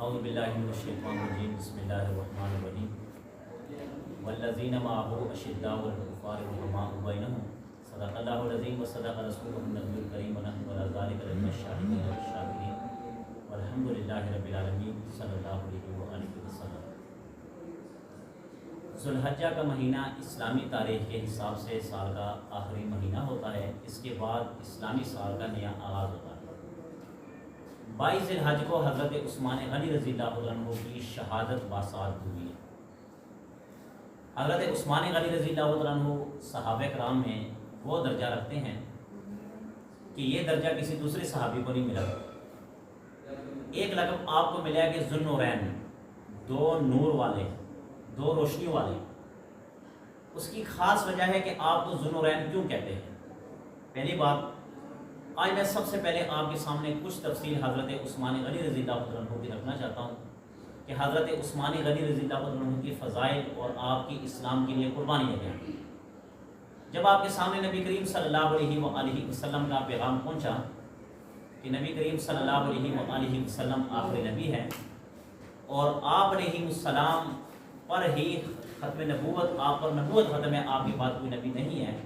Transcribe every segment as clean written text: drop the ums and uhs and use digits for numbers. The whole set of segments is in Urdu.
اعوذ باللہ من الشیطان الرجیم بسم اللہ الرحمن الرحیم والذین معه اشداء علی الکفار رحماء بینہم صدق اللہ العظیم وصدق رسولہ النبی الکریم ونحن علی ذلک لمن الشاہدین والشاکرین والحمد للہ رب العالمین صلی اللہ علیہ وآلہ وسلم۔ ذو الحجہ کا مہینہ اسلامی تاریخ کے حساب سے سال کا آخری مہینہ ہوتا ہے۔ اس کے بعد اسلامی سال کا نیا آغاز ہوتا ہے۔ 22 ذی الحج کو حضرت عثمان غنی رضی اللہ عنہ کی شہادت باسعادت ہوئی ہے۔ حضرت عثمان غنی رضی اللہ عنہ صحابہ کرام میں وہ درجہ رکھتے ہیں کہ یہ درجہ کسی دوسرے صحابی کو نہیں ملا۔ ایک لقب آپ کو ملا کہ ذو النورین، دو نور والے، دو روشنیوں والے۔ اس کی خاص وجہ ہے کہ آپ کو ذو النورین کیوں کہتے ہیں۔ پہلی بات، آج میں سب سے پہلے آپ کے سامنے کچھ تفصیل حضرت عثمان غنی رضی اللہ عنہ کی رکھنا چاہتا ہوں کہ حضرت عثمان غنی رضی اللہ عنہ کی فضائل اور آپ کی اسلام کے لیے قربانی ہے۔ جب آپ کے سامنے نبی کریم صلی اللہ علیہ وآلہ وسلم کا پیغام پہنچا کہ نبی کریم صلی اللہ علیہ وآلہ وسلم آخری نبی ہے اور آپ علیہ السلام پر ہی ختم نبوت، آپ پر نبوت ختم ہے، آپ کے بعد کوئی نبی نہیں ہے،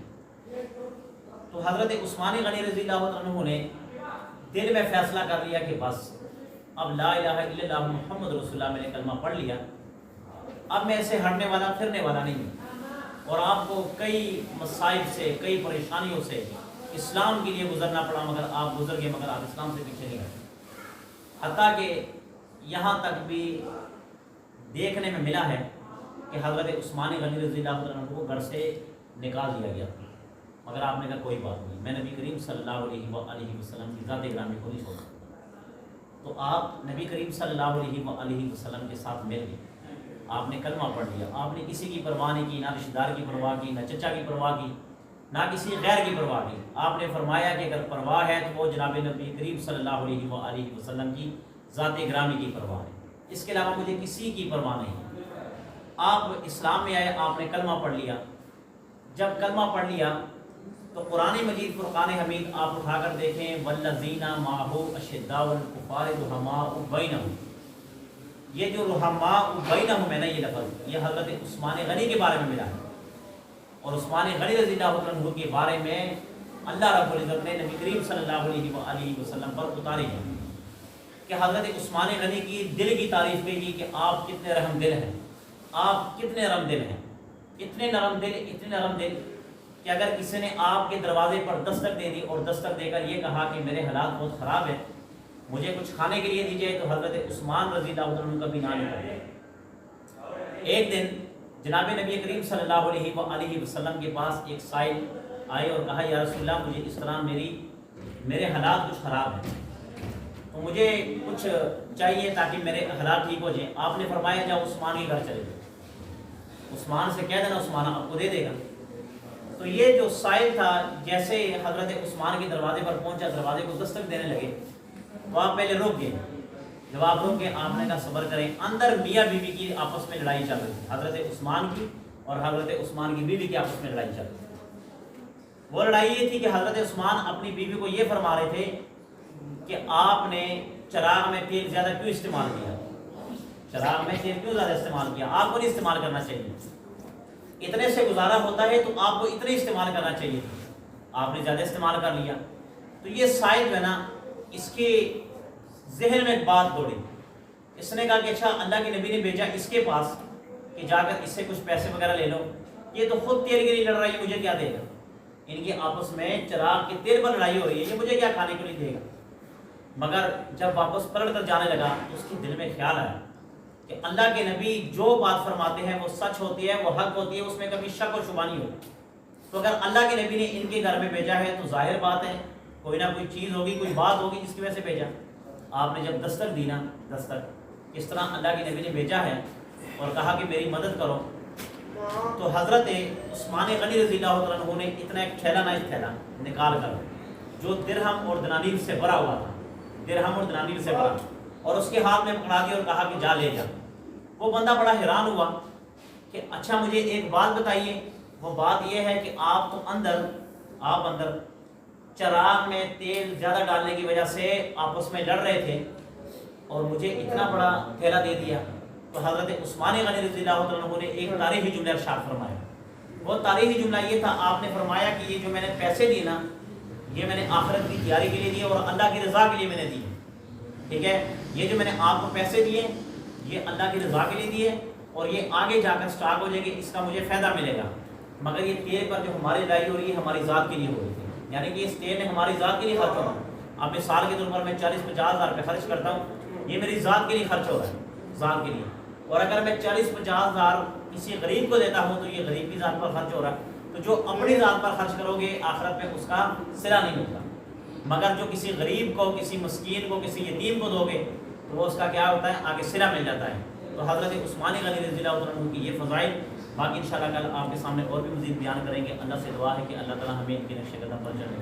تو حضرت عثمان غنی رضی اللہ عنہ نے دل میں فیصلہ کر لیا کہ بس اب لا الہ الا اللہ محمد رسول اللہ میں نے کلمہ پڑھ لیا، اب میں اسے ہٹنے والا پھرنے والا نہیں ہوں۔ اور آپ کو کئی مسائل سے، کئی پریشانیوں سے اسلام کے لیے گزرنا پڑا، مگر آپ گزر گئے، مگر آپ اسلام سے پیچھے نہیں گئے۔ حتیٰ کہ یہاں تک بھی دیکھنے میں ملا ہے کہ حضرت عثمان غنی رضی اللہ عنہ کو گھر سے نکال دیا گیا، مگر آپ نے کہا کوئی بات نہیں، میں نبی کریم صلی اللہ علیہ وآلہ وسلم کی ذات گرامی کو نہیں چھوڑ سکتا۔ تو آپ نبی کریم صلی اللہ علیہ وآلہ وسلم کے ساتھ مل گئے، آپ نے کلمہ پڑھ لیا، آپ نے کسی کی پرواہ نہیں کی، نہ رشتہ دار کی پرواہ کی، نہ چچا کی پرواہ کی، نہ کسی غیر کی پرواہ کی۔ آپ نے فرمایا کہ اگر پرواہ ہے تو وہ جناب نبی کریم صلی اللہ علیہ وآلہ وسلم کی ذات گرامی کی پرواہ ہے، اس کے علاوہ مجھے کسی کی پرواہ نہیں۔ آپ اسلام میں آئے، آپ نے کلمہ پڑھ لیا۔ جب کلمہ پڑھ لیا تو قرآن مجید فرقان حمید آپ اٹھا کر دیکھیں، والذین معہ اشداء علی الکفار رحماء بینہم۔ یہ جو رحماء بینہم ہے نا، یہ لفظ یہ حضرت عثمان غنی کے بارے میں ملا ہے، اور عثمان غنی رضی اللہ عنہ کے بارے میں اللہ رب العزت نے نبی کریم صلی اللہ علیہ وآلہ وسلم پر اتاری ہے کہ حضرت عثمان غنی کی دل کی تعریف کی کہ آپ کتنے رحم دل ہیں، آپ کتنے نرم دل ہیں، اتنے نرم دل، اتنے نرم دل کہ اگر کسی نے آپ کے دروازے پر دستک دے دی اور دستک دے کر یہ کہا کہ میرے حالات بہت خراب ہیں، مجھے کچھ کھانے کے لیے دیجیے، تو حضرت عثمان رضی اللہ عنہ کبھی نہ کرتے۔ ایک دن جناب نبی کریم صلی اللہ علیہ وآلہ وسلم کے پاس ایک سائل آئے اور کہا یا رسول اللہ مجھے اس طرح میرے حالات کچھ خراب ہیں، تو مجھے کچھ چاہیے تاکہ میرے حالات ٹھیک ہو جائیں۔ آپ نے فرمایا جاؤ عثمان کے گھر چلے جاؤ، عثمان سے کہہ دینا، عثمان آپ کو دے دے گا۔ تو یہ جو سائل تھا جیسے حضرت عثمان کے دروازے پر پہنچا، دروازے کو دستک دینے لگے، تو آپ پہلے رک گئے۔ جب آپ رک گئے، آپ نے کہا صبر کریں۔ اندر میاں بیوی کی آپس میں لڑائی چل رہی تھی، حضرت عثمان کی اور حضرت عثمان کی بیوی کی آپس میں لڑائی چل رہی تھی۔ وہ لڑائی یہ تھی کہ حضرت عثمان اپنی بیوی کو یہ فرما رہے تھے کہ آپ نے چراغ میں تیل زیادہ کیوں استعمال کیا، چراغ میں تیل کیوں زیادہ استعمال کیا، آپ کو نہیں استعمال کرنا چاہیے، اتنے سے گزارا ہوتا ہے تو آپ کو اتنے استعمال کرنا چاہیے، آپ نے زیادہ استعمال کر لیا۔ تو یہ سائل جو ہے نا، اس کے ذہن میں ایک بات دوڑی، اس نے کہا کہ اچھا اللہ کے نبی نے بھیجا اس کے پاس کہ جا کر اس سے کچھ پیسے وغیرہ لے لو، یہ تو خود تیل کے لیے لڑ رہی ہے، مجھے کیا دے گا، ان کی آپس میں چراغ کے تیل پر لڑائی ہو رہی ہے، یہ مجھے کیا کھانے کو نہیں دے گا۔ مگر جب واپس پلٹ کر جانے لگا تو اس کے دل میں خیال آیا کہ اللہ کے نبی جو بات فرماتے ہیں وہ سچ ہوتی ہے، وہ حق ہوتی ہے، اس میں کبھی شک و شبہ نہیں ہوتی۔ تو اگر اللہ کے نبی نے ان کے گھر میں بھیجا ہے تو ظاہر بات ہے کوئی نہ کوئی چیز ہوگی، کوئی بات ہوگی جس کی وجہ سے بھیجا۔ آپ نے جب دستک دی نا، دستک اس طرح اللہ کے نبی نے بھیجا ہے اور کہا کہ میری مدد کرو، تو حضرت عثمان غنی رضی اللہ عنہ نے اتنا ایک تھیلا نہ ایک تھیلا نکال کر جو درہم اور دنانیر سے بھرا ہوا تھا، درہم اور دنانیر سے بھرا، اور اس کے ہاتھ میں پکڑا دیا اور کہا کہ جا لے جا۔ وہ بندہ بڑا حیران ہوا کہ اچھا مجھے ایک بات بتائیے، وہ بات یہ ہے کہ آپ تو اندر چراغ میں تیل زیادہ ڈالنے کی وجہ سے آپس میں لڑ رہے تھے، اور مجھے اتنا بڑا تھیلا دے دیا. تو حضرت عثمان غنی رضی اللہ عنہ نے ایک تاریخی جملہ ارشاد فرمایا. وہ تاریخی جملہ یہ تھا، آپ نے فرمایا کہ یہ جو میں نے پیسے دیے نا، یہ میں نے آخرت کی تیاری کے لیے دیے اور اللہ کی رضا کے لیے میں نے دیے. ٹھیک ہے، یہ جو میں نے آپ کو پیسے دیے یہ اللہ کی رضا کے لیے دیے، اور یہ آگے جا کر سٹاک ہو جائے گی، اس کا مجھے فائدہ ملے گا. مگر یہ تیرے پر جو ہماری لڑائی ہو رہی ہے ہماری ذات کے لیے ہو رہی ہے، یعنی کہ اس تیل میں ہماری ذات کے لیے خرچ ہو رہا ہے. اب مثال کے طور پر میں 40-50 ہزار روپے خرچ کرتا ہوں، یہ میری ذات کے لیے خرچ ہو رہا ہے، ذات کے لیے. اور اگر میں 40-50 ہزار کسی غریب کو دیتا ہوں تو یہ غریب کی ذات پر خرچ ہو رہا ہے. تو جو اپنی ذات پر خرچ کرو گے آخرت میں اس کا صلہ نہیں ہوتا، مگر جو کسی غریب کو، کسی مسکین کو، کسی یتیم کو دو گے تو وہ اس کا کیا ہوتا ہے، آگے صلہ مل جاتا ہے. تو حضرت عثمان غنی رضی اللہ عنہ کی یہ فضائل، باقی انشاءاللہ کل آپ کے سامنے اور بھی مزید بیان کریں گے. اللہ سے دعا ہے کہ اللہ تعالی ہمیں ان کے نقش قدم پر چلنے